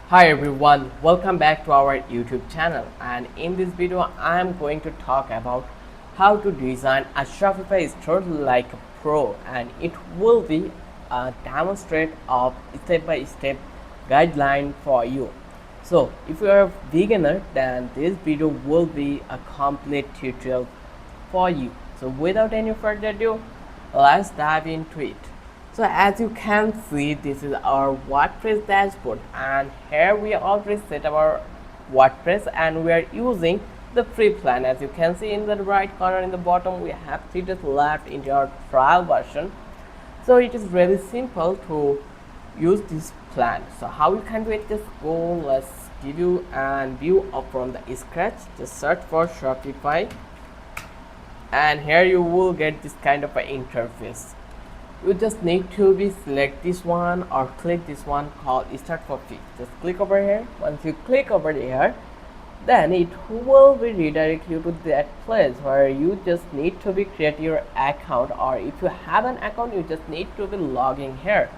Hi everyone, welcome back to our YouTube channel, and in this video I am going to talk about how to design a Shopify store like a pro, and it will be a demonstrate of step-by-step guideline for you. So if you are a beginner, then this video will be a complete tutorial for you. So without any further ado, let's dive into it. So as you can see, this is our WordPress dashboard, and here we already set up our WordPress and we are using the free plan. As you can see in the right corner in the bottom, we have 3 days left in our trial version. So it is really simple to use this plan. So how you can do it, just go, let's give you an view of from the scratch. Just search for Shopify, and here you will get this kind of an interface. You just need to be select this one or click this one called start for free. Just click over here. Once you click over here, then it will be redirect you to that place where you just need to be create your account, or if you have an account you just need to be logging here.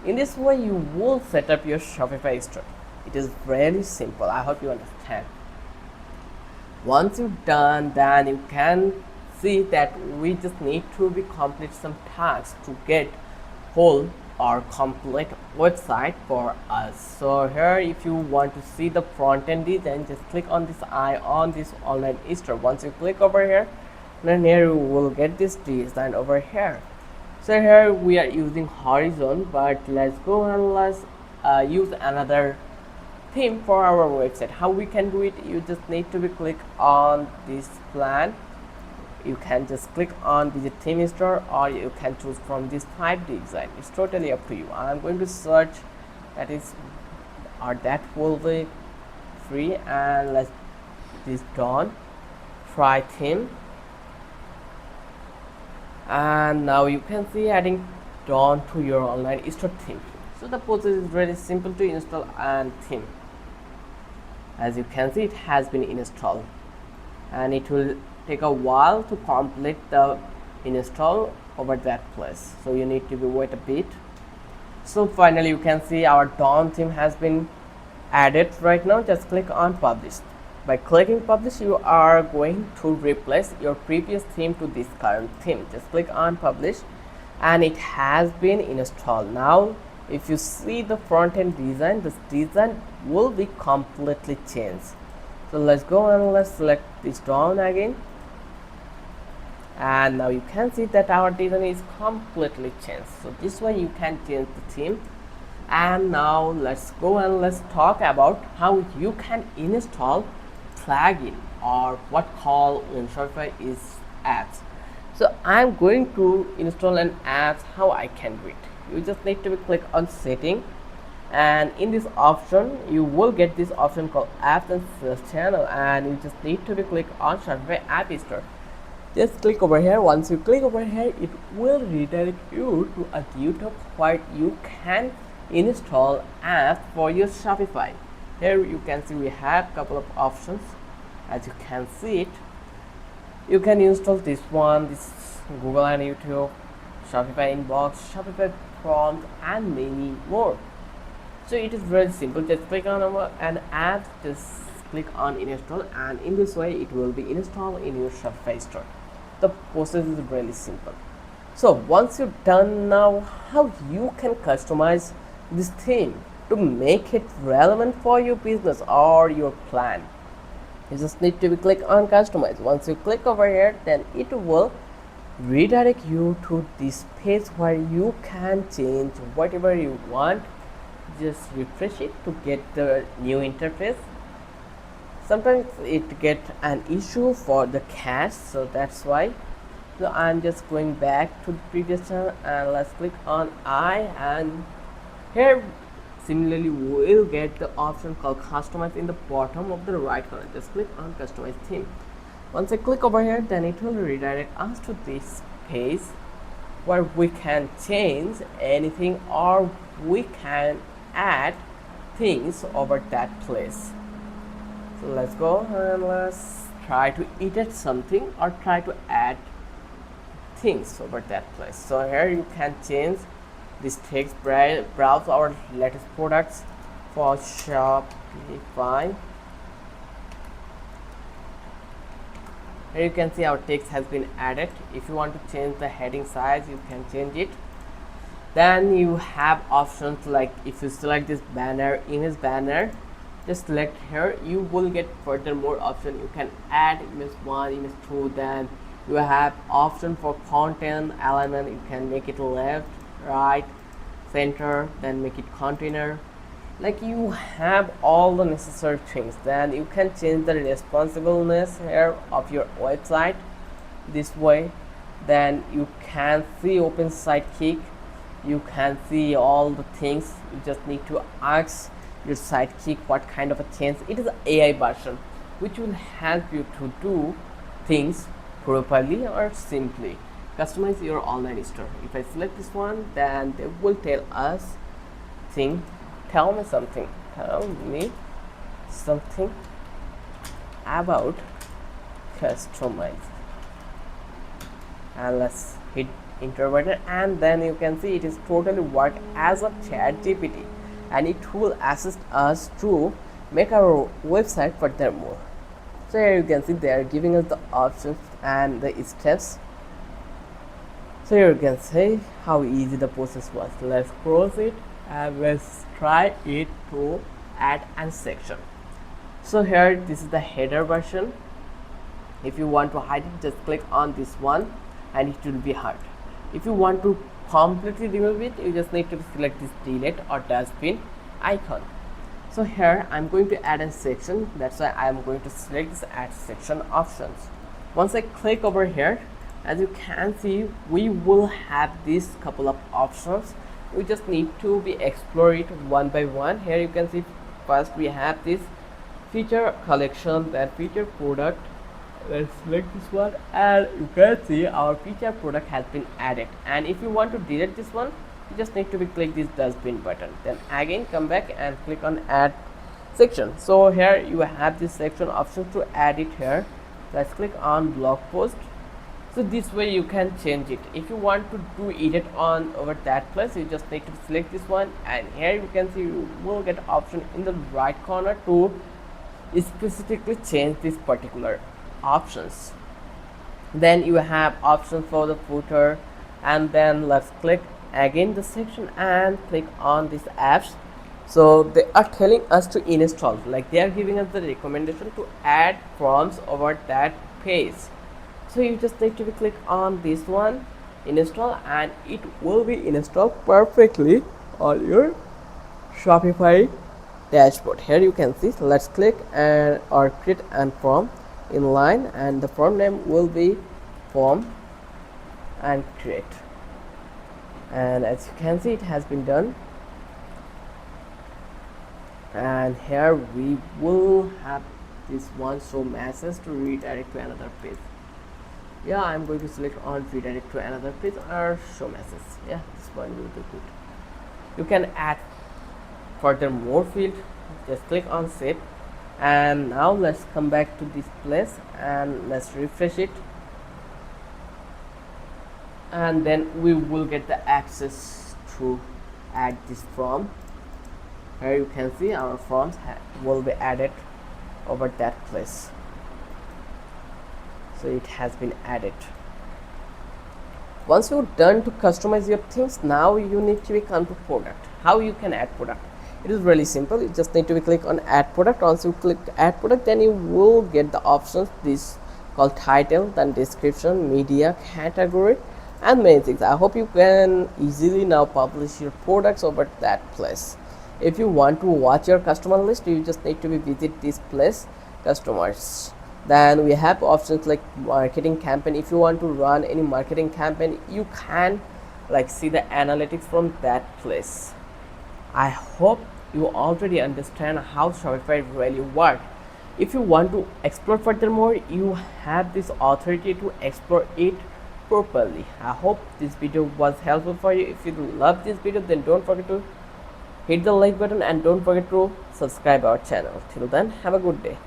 In this way you will set up your Shopify store. It is really simple. I hope you understand. Once you're done, then you can see that we just need to be complete some tasks to get whole or complete website for us. So here, if you want to see the front end design, just click on this eye on this online store. Once you click over here, then here you will get this design over here. So here we are using horizon, but let's go and let's use another theme for our website. How we can do it, you just need to be click on this plan. You can just click on the theme store, or you can choose from this type design. It's totally up to you. I'm going to search that is, or that will be free, and let's this done try theme, and now you can see adding done to your online store theme. So the process is very simple to install and theme. As you can see, it has been installed, and it will take a while to complete the install over that place, so you need to be wait a bit. So finally you can see our DOM theme has been added right now. Just click on publish. By clicking publish, you are going to replace your previous theme to this current theme. Just click on publish, and it has been installed. Now if you see the front end design, this design will be completely changed. So let's go and let's select this down again, and now you can see that our design is completely changed. So this way you can change the theme. And now let's go and let's talk about how you can install plugin, or what call in Shopify is apps. So I'm going to install an app. How I can do it, you just need to click on setting, and in this option you will get this option called apps and sales channel, and you just need to be click on Shopify app store. Just click over here. Once you click over here, it will redirect you to a YouTube where you can install apps for your Shopify. Here you can see we have a couple of options. As you can see it, you can install this one, this Google and YouTube, Shopify inbox, Shopify prompt, and many more. So it is very simple. Just click on an app, just click on install, and in this way it will be installed in your Shopify store. The process is really simple. So once you're done, now how you can customize this theme to make it relevant for your business or your plan. You just need to be click on customize. Once you click over here, then it will redirect you to this page where you can change whatever you want. Just refresh it to get the new interface. Sometimes it get an issue for the cache, so that's why. So I'm just going back to the previous channel, and let's click on I, and here similarly we will get the option called customize in the bottom of the right corner. Just click on customize theme. Once I click over here, then it will redirect us to this page where we can change anything, or we can add things over that place. So let's go and let's try to edit something or try to add things over that place. So here you can change this text, browse our latest products, for Shopify. Here you can see our text has been added. If you want to change the heading size, you can change it. Then you have options like if you select this banner, image banner, just select here, you will get further more option. You can add image 1, image 2, then you have option for content element. You can make it left, right, center, then make it container. Like you have all the necessary things. Then you can change the responsibleness here of your website this way. Then you can see open sidekick, you can see all the things. You just need to ask your sidekick what kind of a change. It is an AI version which will help you to do things properly or simply. Customize your online store. If I select this one, then they will tell us thing. Tell me something about customize, and let's hit enter button, and then you can see it is totally work as a chat GPT, and it will assist us to make our website furthermore. So here you can see they are giving us the options and the steps. So here you can see how easy the process was. Let's close it and let's try it to add a section. So here this is the header version. If you want to hide it, just click on this one and it will be hard. If you want to completely remove it, you just need to select this delete or dustbin icon. So here I'm going to add a section. That's why I'm going to select this add section options. Once I click over here, as you can see, we will have this couple of options. We just need to be explore it one by one. Here you can see first we have this feature collection, then feature product. Let's select this one, and you can see our feature product has been added. And if you want to delete this one, you just need to be click this dustbin button, then again come back and click on add section. So here you have this section option to add it here. Let's click on blog post. So this way you can change it. If you want to do edit on over that place, you just need to select this one, and here you can see you will get option in the right corner to specifically change this particular options. Then you have options for the footer, and then let's click again the section and click on these apps. So they are telling us to install, like they are giving us the recommendation to add forms over that page. So you just need to click on this one, install, and it will be installed perfectly on your Shopify dashboard. Here you can see, let's click and or create and form in line, and the form name will be form and create. And as you can see, it has been done. And here we will have this one show message to redirect to another page. Yeah, I'm going to select on redirect to another page or show message. Yeah, this one will be good. You can add further more field. Just click on save, and now let's come back to this place and let's refresh it, and then we will get the access to add this form. Here you can see our forms will be added over that place. So it has been added. Once you're done to customize your things, now you need to come to product. How you can add product? It is really simple. You just need to click on add product. Once you click add product, then you will get the options this called title, then description, media, category, and many things. I hope you can easily now publish your products over that place. If you want to watch your customer list, you just need to visit this place, customers. Then we have options like marketing campaign. If you want to run any marketing campaign, you can like see the analytics from that place. I hope you already understand how Shopify really works. If you want to explore furthermore, you have this authority to explore it properly. I hope this video was helpful for you. If you love this video, then don't forget to hit the like button and don't forget to subscribe our channel. Till then, have a good day.